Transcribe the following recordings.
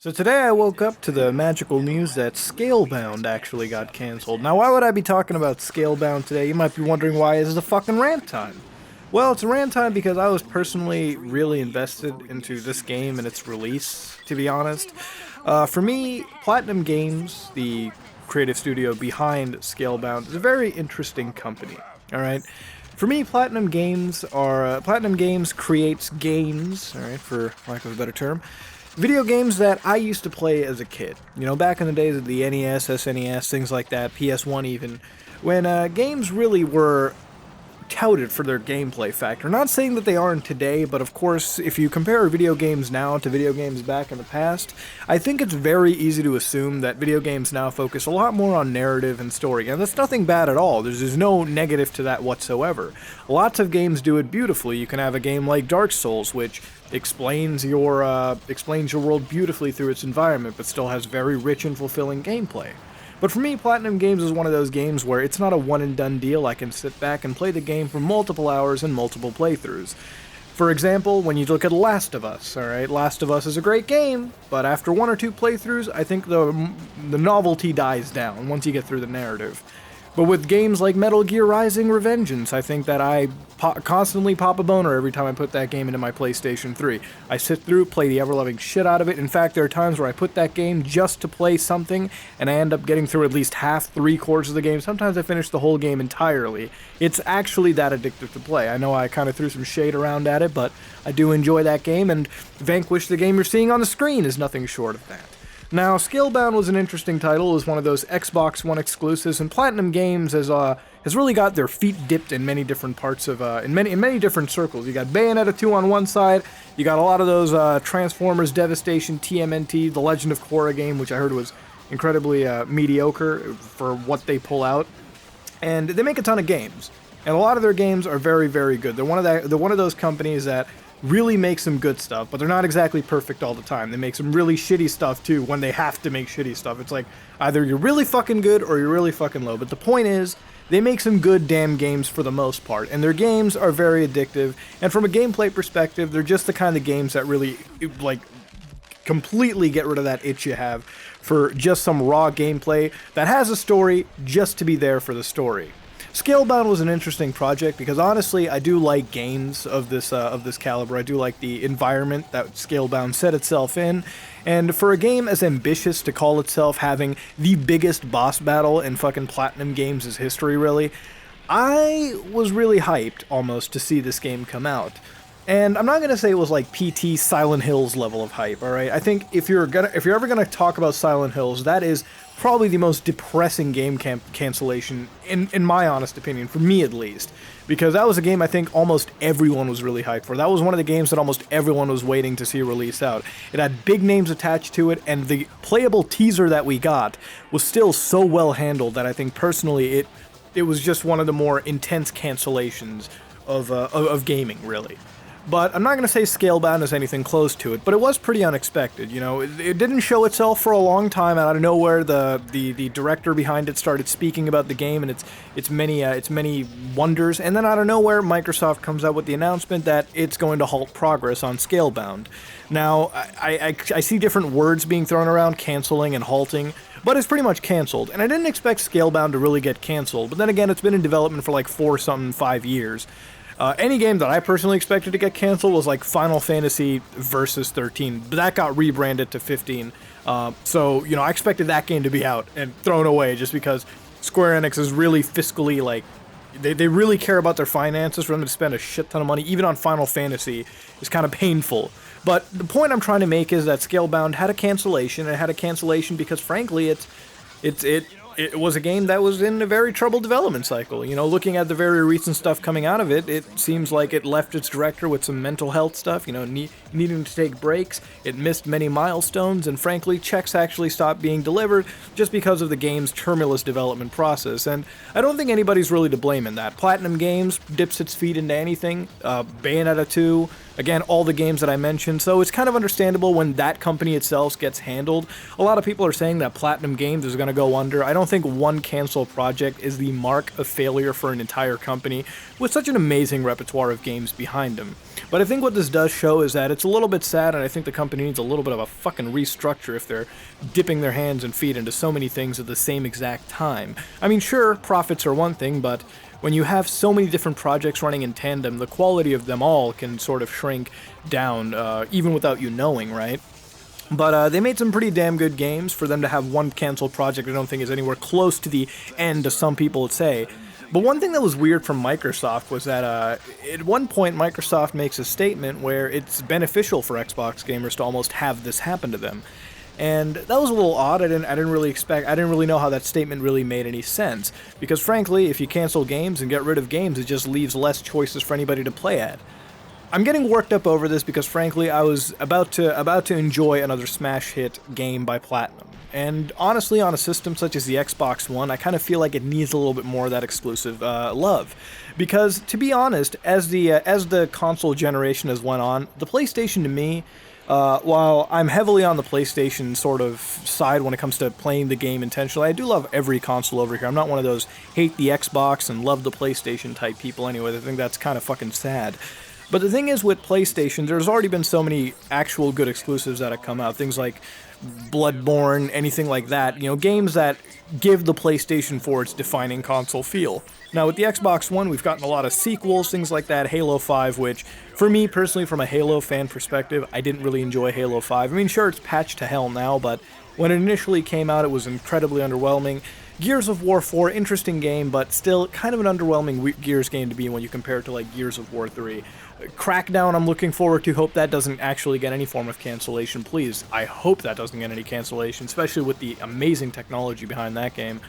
So today I woke up to the magical news that Scalebound actually got cancelled. Now why would I be talking about Scalebound today? You might be wondering why this is a fucking rant time. Well, it's a rant time because I was personally really invested into this game and its release, to be honest. For me, Platinum Games, the creative studio behind Scalebound, is a very interesting company, alright? For me, Platinum Games creates games, alright, for lack of a better term, video games that I used to play as a kid. You know, back in the days of the NES, SNES, things like that, PS1 even, when games really were touted for their gameplay factor. Not saying that they aren't today, but of course, if you compare video games now to video games back in the past, I think it's very easy to assume that video games now focus a lot more on narrative and story, and that's nothing bad at all. There's no negative to that whatsoever. Lots of games do it beautifully. You can have a game like Dark Souls, which explains your world beautifully through its environment, but still has very rich and fulfilling gameplay. But for me, Platinum Games is one of those games where it's not a one-and-done deal. I can sit back and play the game for multiple hours and multiple playthroughs. For example, when you look at Last of Us, alright, Last of Us is a great game, but after one or two playthroughs, I think the novelty dies down once you get through the narrative. But with games like Metal Gear Rising: Revengeance, I think that I constantly pop a boner every time I put that game into my PlayStation 3. I sit through, play the ever-loving shit out of it. In fact, there are times where I put that game just to play something, and I end up getting through at least half, three-quarters of the game. Sometimes I finish the whole game entirely. It's actually that addictive to play. I know I kind of threw some shade around at it, but I do enjoy that game, and Vanquish, the game you're seeing on the screen, is nothing short of that. Now, Scalebound was an interesting title. It was one of those Xbox One exclusives, and Platinum Games has really got their feet dipped in many different parts of in many different circles. You got Bayonetta 2 on one side. You got a lot of those Transformers, Devastation, TMNT, The Legend of Korra game, which I heard was incredibly mediocre for what they pull out. And they make a ton of games, and a lot of their games are very, very good. They're one of those companies that really make some good stuff, but they're not exactly perfect all the time. They make some really shitty stuff too when they have to make shitty stuff. It's like either you're really fucking good or you're really fucking low. But the point is, they make some good damn games for the most part, and their games are very addictive. And from a gameplay perspective, they're just the kind of games that really like completely get rid of that itch you have for just some raw gameplay that has a story just to be there for the story. Scalebound was an interesting project because honestly, I do like games of this caliber. I do like the environment that Scalebound set itself in, and for a game as ambitious to call itself having the biggest boss battle in fucking Platinum Games' history, really, I was really hyped almost to see this game come out. And I'm not gonna say it was like PT Silent Hills level of hype, alright? I think if you're ever gonna talk about Silent Hills, that is probably the most depressing game cancellation, in my honest opinion, for me at least. Because that was a game I think almost everyone was really hyped for. That was one of the games that almost everyone was waiting to see release out. It had big names attached to it, and the playable teaser that we got was still so well handled that I think personally it was just one of the more intense cancellations of gaming, really. But I'm not going to say Scalebound is anything close to it, but it was pretty unexpected, you know. It didn't show itself for a long time, and out of nowhere, the director behind it started speaking about the game and its many wonders, and then out of nowhere, Microsoft comes out with the announcement that it's going to halt progress on Scalebound. Now, I see different words being thrown around, canceling and halting, but it's pretty much canceled, and I didn't expect Scalebound to really get canceled, but then again, it's been in development for like 5 years. Any game that I personally expected to get canceled was like Final Fantasy Versus 13, but that got rebranded to 15. So, you know, I expected that game to be out and thrown away just because Square Enix is really fiscally, like, they really care about their finances. For them to spend a shit ton of money, even on Final Fantasy, is kind of painful. But the point I'm trying to make is that Scalebound had a cancellation, and it had a cancellation because, frankly, it was a game that was in a very troubled development cycle. You know, looking at the very recent stuff coming out of it, it seems like it left its director with some mental health stuff, you know, needing to take breaks. It missed many milestones, and frankly, checks actually stopped being delivered just because of the game's tumultuous development process. And I don't think anybody's really to blame in that. Platinum Games dips its feet into anything. Bayonetta 2, Again, all the games that I mentioned, so it's kind of understandable when that company itself gets handled. A lot of people are saying that Platinum Games is going to go under. I don't think one canceled project is the mark of failure for an entire company with such an amazing repertoire of games behind them. But I think what this does show is that it's a little bit sad, and I think the company needs a little bit of a fucking restructure if they're dipping their hands and feet into so many things at the same exact time. I mean, sure, profits are one thing, but when you have so many different projects running in tandem, the quality of them all can sort of shrink down, even without you knowing, right? But they made some pretty damn good games. For them to have one canceled project, I don't think is anywhere close to the end, as some people would say. But one thing that was weird from Microsoft was that at one point Microsoft makes a statement where it's beneficial for Xbox gamers to almost have this happen to them. And that was a little odd. I didn't really know how that statement really made any sense. Because frankly, if you cancel games and get rid of games, it just leaves less choices for anybody to play at. I'm getting worked up over this because frankly, I was about to enjoy another smash hit game by Platinum. And honestly, on a system such as the Xbox One, I kind of feel like it needs a little bit more of that exclusive love. Because to be honest, as the console generation has went on, the PlayStation to me, while I'm heavily on the PlayStation sort of side when it comes to playing the game intentionally, I do love every console over here. I'm not one of those hate the Xbox and love the PlayStation type people anyway. I think that's kind of fucking sad. But the thing is with PlayStation, there's already been so many actual good exclusives that have come out. Things like Bloodborne, anything like that. You know, games that give the PlayStation 4 its defining console feel. Now, with the Xbox One, we've gotten a lot of sequels, things like that, Halo 5, which, for me personally, from a Halo fan perspective, I didn't really enjoy Halo 5. I mean, sure, it's patched to hell now, but when it initially came out, it was incredibly underwhelming. Gears of War 4, interesting game, but still kind of an underwhelming Gears game to be when you compare it to, like, Gears of War 3. Crackdown, I'm looking forward to. Hope that doesn't actually get any form of cancellation, please. I hope that doesn't get any cancellation, especially with the amazing technology behind that game.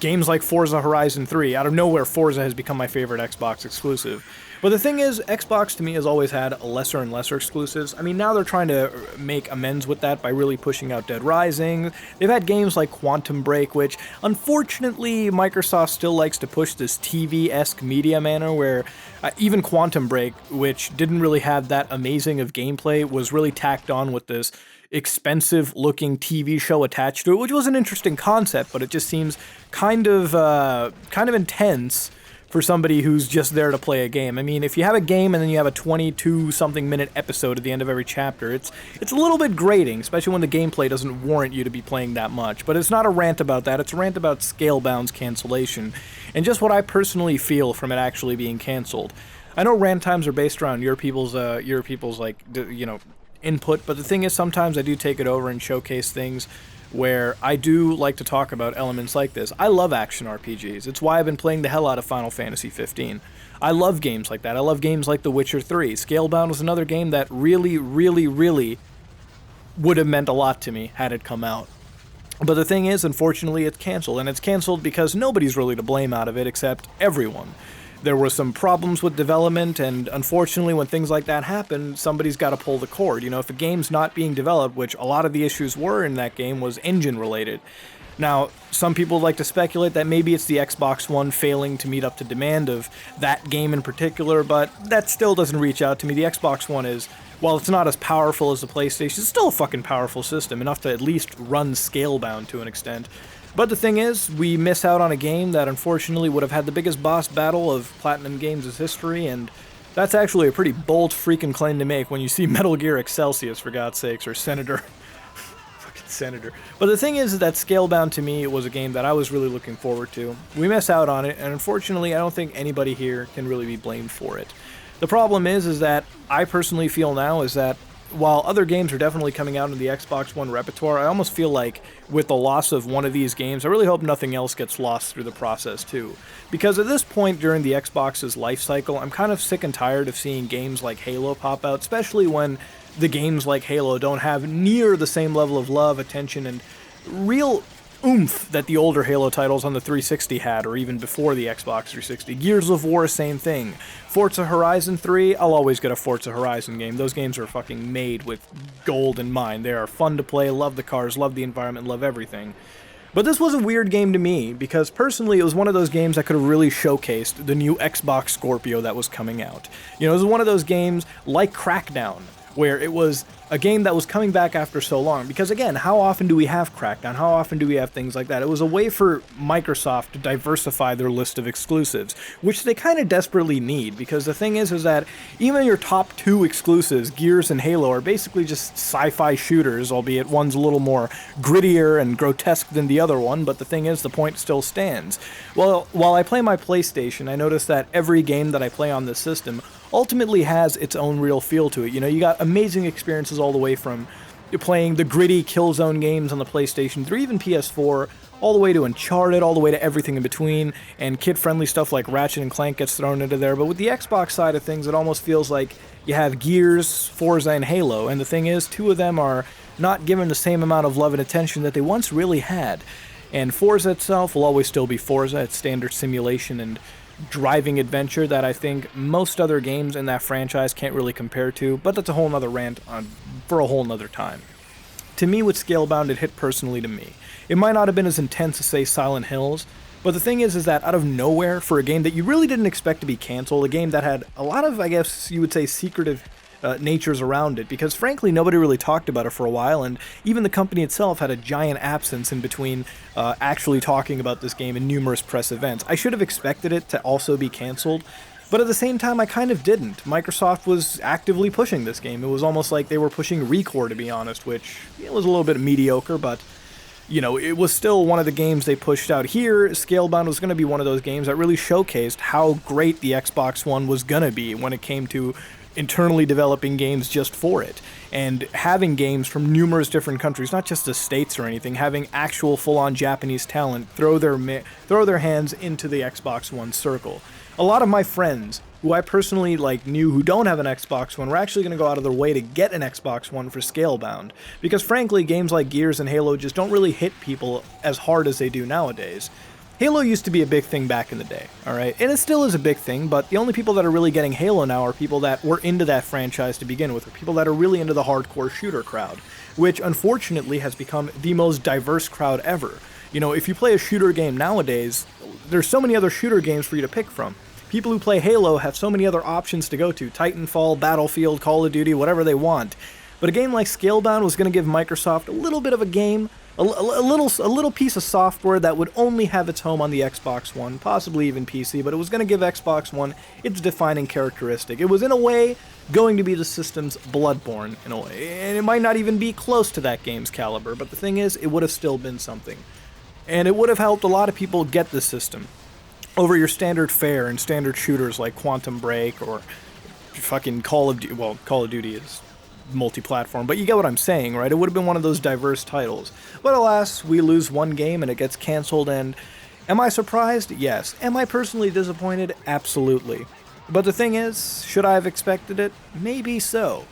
Games like Forza Horizon 3, out of nowhere, Forza has become my favorite Xbox exclusive. But the thing is, Xbox to me has always had lesser and lesser exclusives. I mean, now they're trying to make amends with that by really pushing out Dead Rising. They've had games like Quantum Break, which, unfortunately, Microsoft still likes to push this TV-esque media manner where even Quantum Break, which didn't really have that amazing of gameplay, was really tacked on with this expensive-looking TV show attached to it, which was an interesting concept, but it just seems kind of intense for somebody who's just there to play a game. I mean, if you have a game and then you have a 22-something minute episode at the end of every chapter, it's a little bit grating, especially when the gameplay doesn't warrant you to be playing that much. But it's not a rant about that, it's a rant about Scalebound's cancellation, and just what I personally feel from it actually being canceled. I know rant times are based around your people's like, you know, input, but the thing is, sometimes I do take it over and showcase things where I do like to talk about elements like this. I love action RPGs. It's why I've been playing the hell out of Final Fantasy 15. I love games like that. I love games like The Witcher 3. Scalebound was another game that really, really, really would have meant a lot to me had it come out. But the thing is, unfortunately, it's canceled, and it's canceled because nobody's really to blame out of it except everyone. There were some problems with development, and unfortunately when things like that happen, somebody's got to pull the cord. You know, if a game's not being developed, which a lot of the issues were in that game, was engine related. Now, some people like to speculate that maybe it's the Xbox One failing to meet up to demand of that game in particular, but that still doesn't reach out to me. The Xbox One is, while it's not as powerful as the PlayStation, it's still a fucking powerful system, enough to at least run Scalebound to an extent. But the thing is, we miss out on a game that unfortunately would have had the biggest boss battle of Platinum Games' history, and that's actually a pretty bold freaking claim to make when you see Metal Gear Excelsius, for God's sakes, or Senator. Fucking Senator. But the thing is that Scalebound to me was a game that I was really looking forward to. We miss out on it, and unfortunately I don't think anybody here can really be blamed for it. The problem is that I personally feel now is that while other games are definitely coming out in the Xbox One repertoire, I almost feel like with the loss of one of these games, I really hope nothing else gets lost through the process too. Because at this point during the Xbox's life cycle, I'm kind of sick and tired of seeing games like Halo pop out, especially when the games like Halo don't have near the same level of love, attention, and real oomph that the older Halo titles on the 360 had, or even before the Xbox 360. Gears of War, same thing. Forza Horizon 3, I'll always get a Forza Horizon game. Those games are fucking made with gold in mind. They are fun to play, love the cars, love the environment, love everything. But this was a weird game to me, because personally it was one of those games that could have really showcased the new Xbox Scorpio that was coming out. You know, it was one of those games like Crackdown, where it was a game that was coming back after so long. Because again, how often do we have Crackdown? How often do we have things like that? It was a way for Microsoft to diversify their list of exclusives, which they kind of desperately need, because the thing is that even your top two exclusives, Gears and Halo, are basically just sci-fi shooters, albeit one's a little more grittier and grotesque than the other one, but the thing is, the point still stands. Well, while I play my PlayStation, I notice that every game that I play on this system ultimately has its own real feel to it. You know, you got amazing experiences all the way from playing the gritty Killzone games on the PlayStation 3, even PS4, all the way to Uncharted, all the way to everything in between, and kid-friendly stuff like Ratchet and Clank gets thrown into there. But with the Xbox side of things, it almost feels like you have Gears, Forza, and Halo, and the thing is, two of them are not given the same amount of love and attention that they once really had. And Forza itself will always still be Forza. It's standard simulation and driving adventure that I think most other games in that franchise can't really compare to, but that's a whole nother rant for a whole nother time. To me, with Scalebound, it hit personally to me. It might not have been as intense as, say, Silent Hills, but the thing is that out of nowhere, for a game that you really didn't expect to be canceled, a game that had a lot of, I guess you would say, secretive natures around it, because frankly nobody really talked about it for a while, and even the company itself had a giant absence in between actually talking about this game in numerous press events. I should have expected it to also be canceled, but at the same time I kind of didn't. Microsoft was actively pushing this game. It was almost like they were pushing Recore, to be honest, which was a little bit mediocre, but you know, it was still one of the games they pushed out. Here, Scalebound was going to be one of those games that really showcased how great the Xbox One was going to be when it came to internally developing games just for it, and having games from numerous different countries, not just the States or anything, having actual full-on Japanese talent throw their hands into the Xbox One circle. A lot of my friends, who I personally knew who don't have an Xbox One, were actually going to go out of their way to get an Xbox One for Scalebound, because frankly, games like Gears and Halo just don't really hit people as hard as they do nowadays. Halo used to be a big thing back in the day, alright? And it still is a big thing, but the only people that are really getting Halo now are people that were into that franchise to begin with, or people that are really into the hardcore shooter crowd, which unfortunately has become the most diverse crowd ever. You know, if you play a shooter game nowadays, there's so many other shooter games for you to pick from. People who play Halo have so many other options to go to: Titanfall, Battlefield, Call of Duty, whatever they want. But a game like Scalebound was going to give Microsoft a little bit of a game, a little piece of software that would only have its home on the Xbox One, possibly even PC, but it was going to give Xbox One its defining characteristic. It was, in a way, going to be the system's Bloodborne, in a way, and it might not even be close to that game's caliber, but the thing is, it would have still been something. And it would have helped a lot of people get the system over your standard fare and standard shooters like Quantum Break or fucking Call of Duty. Well, Call of Duty is multi-platform, but you get what I'm saying, right? It would have been one of those diverse titles. But alas, we lose one game and it gets canceled, and am I surprised? Yes. Am I personally disappointed? Absolutely. But the thing is, should I have expected it? Maybe so.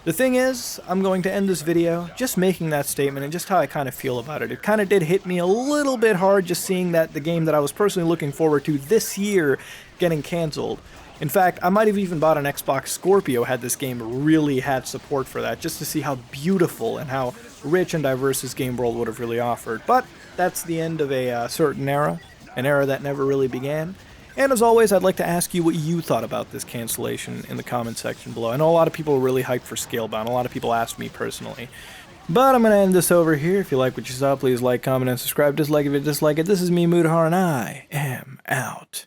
The thing is, I'm going to end this video just making that statement and just how I kind of feel about it. It kind of did hit me a little bit hard just seeing that the game that I was personally looking forward to this year getting canceled. In fact, I might have even bought an Xbox Scorpio had this game really had support for that, just to see how beautiful and how rich and diverse this game world would have really offered. But that's the end of a certain era, an era that never really began. And as always, I'd like to ask you what you thought about this cancellation in the comment section below. I know a lot of people were really hyped for Scalebound. A lot of people asked me personally. But I'm going to end this over here. If you like what you saw, please like, comment, and subscribe. Dislike if you dislike it. This is me, Mudahar, and I am out.